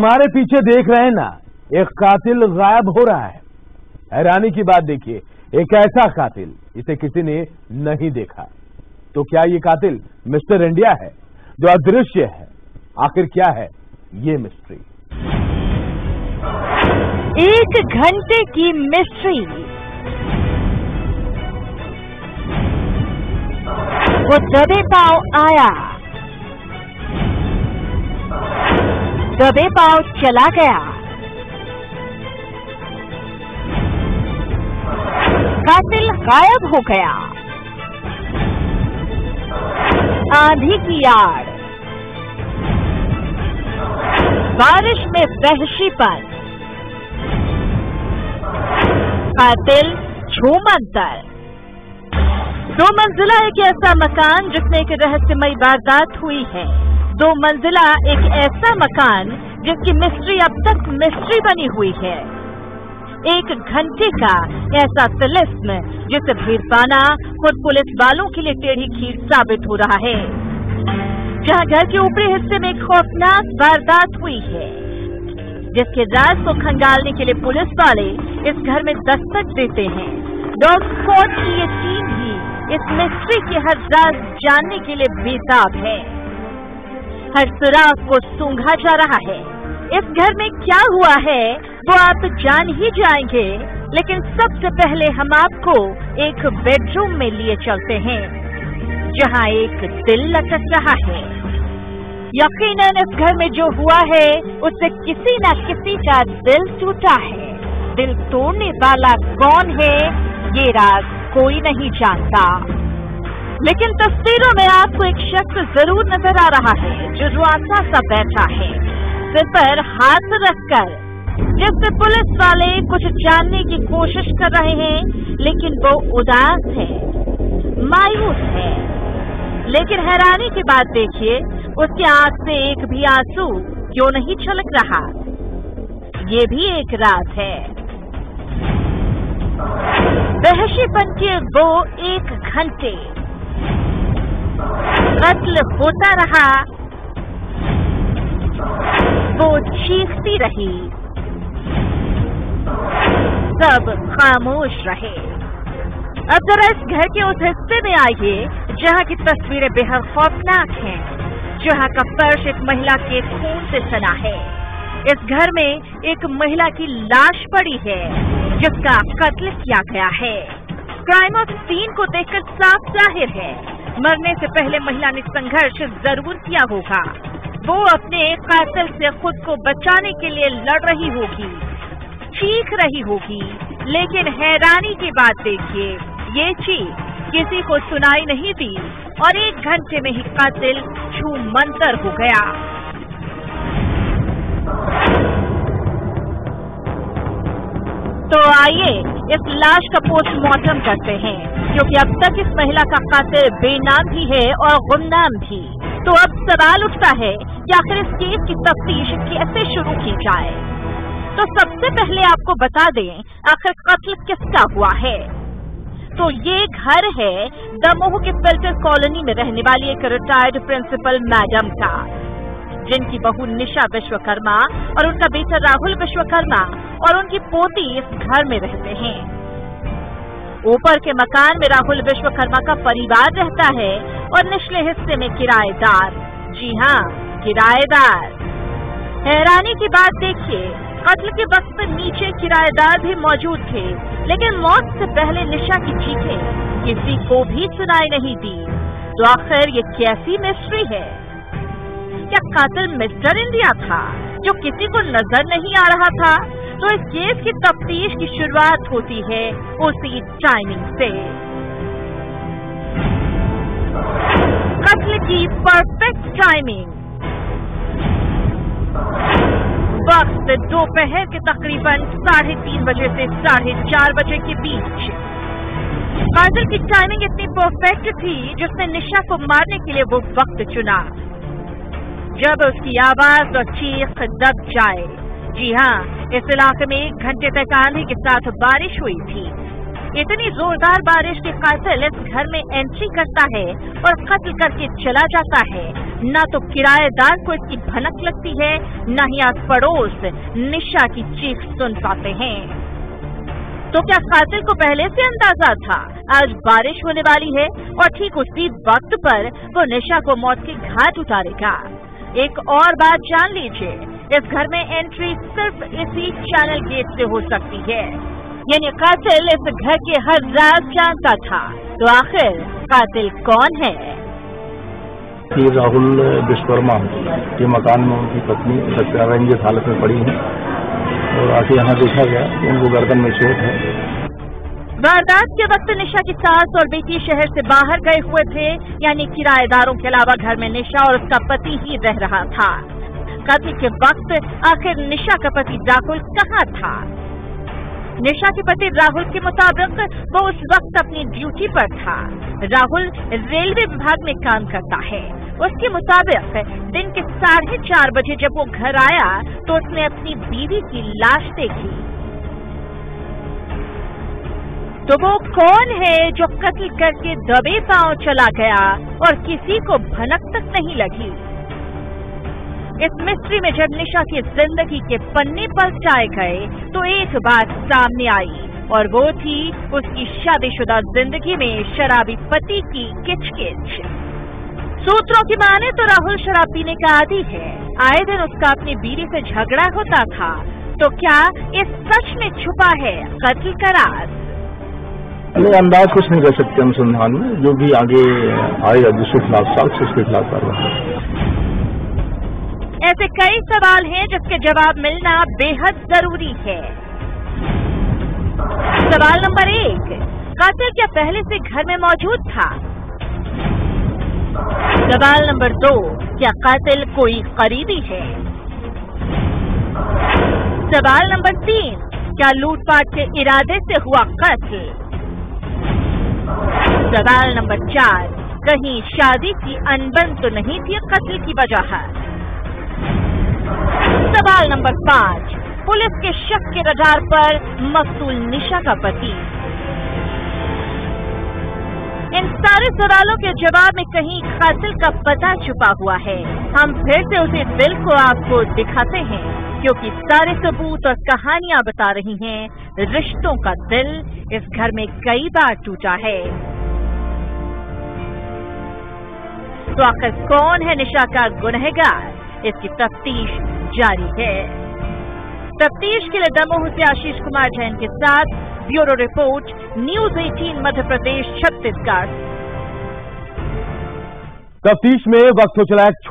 तुम्हारे पीछे देख रहे हैं ना, एक कातिल गायब हो रहा है। हैरानी की बात देखिए, एक ऐसा कातिल इसे किसी ने नहीं देखा। तो क्या ये कातिल मिस्टर इंडिया है जो अदृश्य है? आखिर क्या है ये मिस्ट्री? 1 घंटे की मिस्ट्री। वो दबे पांव आया, दबे पांव चला गया। कातिल गायब हो गया। आंधी की आड़, बारिश में वहशीपन, कातिल छूमंतर। 2 मंजिला एक ऐसा मकान जिसमें एक रहस्यमयी वारदात हुई है। 2 मंजिला एक ऐसा मकान जिसकी मिस्ट्री अब तक मिस्ट्री बनी हुई है। 1 घंटे का ऐसा तिलिस्म जिसे भीड़ पाना खुद पुलिस वालों के लिए टेढ़ी खीर साबित हो रहा है। जहां घर के ऊपरी हिस्से में एक खौफनाक वारदात हुई है, जिसके राज को खंगालने के लिए पुलिस वाले इस घर में दस्तक देते हैं। डॉग स्क्वाड की ये टीम भी इस मिस्ट्री के हर राज जानने के लिए बेताब है। हर सुराग को सूंघा जा रहा है। इस घर में क्या हुआ है वो आप जान ही जाएंगे, लेकिन सबसे पहले हम आपको एक बेडरूम में लिए चलते हैं जहां एक दिल लटक रहा है। यकीनन इस घर में जो हुआ है उससे किसी न किसी का दिल टूटा है। दिल तोड़ने वाला कौन है ये राज कोई नहीं जानता, लेकिन तस्वीरों में आपको एक शख्स जरूर नजर आ रहा है जो रुआसा सा बैठा है, सिर पर हाथ रखकर, जिससे पुलिस वाले कुछ जानने की कोशिश कर रहे हैं, लेकिन वो उदास है, मायूस है। लेकिन हैरानी की बात देखिए, उसकी आंख से एक भी आंसू क्यों नहीं छलक रहा? ये भी एक राज है। वहशीपन के वो 1 घंटे, कत्ल होता रहा, वो चीखती रही, सब खामोश रहे। अब जरा इस घर के उस हिस्से में आइए जहाँ की तस्वीरें बेहद खौफनाक हैं, जहाँ का फर्श एक महिला के खून से सना है। इस घर में एक महिला की लाश पड़ी है जिसका कत्ल किया गया है। क्राइम ऑफ सीन को देखकर साफ जाहिर है मरने से पहले महिला ने संघर्ष जरूर किया होगा। वो अपने कातिल से खुद को बचाने के लिए लड़ रही होगी, चीख रही होगी, लेकिन हैरानी की बात देखिए, ये चीख किसी को सुनाई नहीं दी और 1 घंटे में ही कातिल छूमंतर हो गया। तो आइए इस लाश का पोस्टमार्टम करते हैं, क्योंकि अब तक इस महिला का कातिल बेनाम भी है और गुमनाम भी। तो अब सवाल उठता है कि आखिर इस केस की तफ्तीश कैसे शुरू की जाए। तो सबसे पहले आपको बता दें आखिर कत्ल किसका हुआ है। तो ये घर है दमोह के फिल्टर कॉलोनी में रहने वाली एक रिटायर्ड प्रिंसिपल मैडम का, जिनकी बहू निशा विश्वकर्मा और उनका बेटा राहुल विश्वकर्मा और उनकी पोती इस घर में रहते हैं। ऊपर के मकान में राहुल विश्वकर्मा का परिवार रहता है और निचले हिस्से में किराएदार। जी हाँ, किराएदार। हैरानी की बात देखिए, कत्ल के वक्त नीचे किराएदार भी मौजूद थे, लेकिन मौत से पहले निशा की चीखें किसी को भी सुनाई नहीं दी। तो आखिर ये कैसी मिस्ट्री है? क्या कातिल मिस्टर इंडिया था जो किसी को नजर नहीं आ रहा था? तो इस केस की तफ्तीश की शुरुआत होती है उसी टाइमिंग से। कत्ल की परफेक्ट टाइमिंग वक्त दोपहर के तकरीबन 3:30 बजे से 4:30 बजे के बीच। कातिल की टाइमिंग इतनी परफेक्ट थी जिसने निशा को मारने के लिए वो वक्त चुना जब उसकी आवाज और चीख दब जाए। जी हाँ, इस इलाके में 1 घंटे तक आंधी के साथ बारिश हुई थी। इतनी जोरदार बारिश के कातिल इस घर में एंट्री करता है और कत्ल करके चला जाता है। न तो किराएदार को इसकी भनक लगती है, न ही आस पड़ोस निशा की चीख सुन पाते हैं। तो क्या कातिल को पहले से अंदाजा था आज बारिश होने वाली है और ठीक उसी वक्त पर वो निशा को मौत के घाट उतारेगा? एक और बात जान लीजिए, इस घर में एंट्री सिर्फ इसी चैनल गेट से हो सकती है, यानी कातिल इस घर के हर राज जानता था। तो आखिर कातिल कौन है? राहुल विश्वकर्मा के मकान में उनकी पत्नी रंजित हालत में पड़ी है और आके यहाँ देखा गया उनको गर्दन में चोट है। वारदात के वक्त निशा की सास और बेटी शहर से बाहर गए हुए थे, यानी किराएदारों के अलावा घर में निशा और उसका पति ही रह रहा था। कत्ल के वक्त आखिर निशा का पति राहुल कहाँ था? निशा के पति राहुल के मुताबिक वो उस वक्त अपनी ड्यूटी पर था। राहुल रेलवे विभाग में काम करता है। उसके मुताबिक दिन के 4:30 बजे जब वो घर आया तो उसने अपनी बीवी की लाश देखी। तो वो कौन है जो कत्ल करके दबे पांव चला गया और किसी को भनक तक नहीं लगी? इस मिस्ट्री में जब निशा की जिंदगी के पन्ने पलटाए गए तो एक बात सामने आई और वो थी उसकी शादीशुदा जिंदगी में शराबी पति की किचकिच। सूत्रों की माने तो राहुल शराब पीने का आदी है, आए दिन उसका अपनी बीवी से झगड़ा होता था। तो क्या इस सच में छुपा है कत्ल का राज? अंदाज कुछ नहीं कर सकते अनुसंधान में, जो भी आगे आएगा जिसके खिलाफ साक्ष्य उसके खिलाफ कार्रवाई। ऐसे कई सवाल हैं जिसके जवाब मिलना बेहद जरूरी है। सवाल नंबर 1, कातिल क्या पहले से घर में मौजूद था? सवाल नंबर 2, क्या कातिल कोई करीबी है? सवाल नंबर 3, क्या लूटपाट के इरादे से हुआ कत्ल? सवाल नंबर 4, कहीं शादी की अनबन तो नहीं थी कत्ल की वजह? सवाल नंबर 5, पुलिस के शक के रडार पर मकतूल निशा का पति। इन सारे सवालों के जवाब में कहीं कातिल का पता छुपा हुआ है। हम फिर से उसी दिल को आपको दिखाते हैं, क्योंकि सारे सबूत और कहानियां बता रही हैं रिश्तों का दिल इस घर में कई बार टूटा है। तो आखिर कौन है निशा का गुनहगार? इसकी तफ्तीश जारी है। तफ्तीश के लिए दमोह से आशीष कुमार जैन के साथ bureau report, news 18 Madhya Pradesh Chhattisgarh. तफ्तीश में वक्त हो चला एक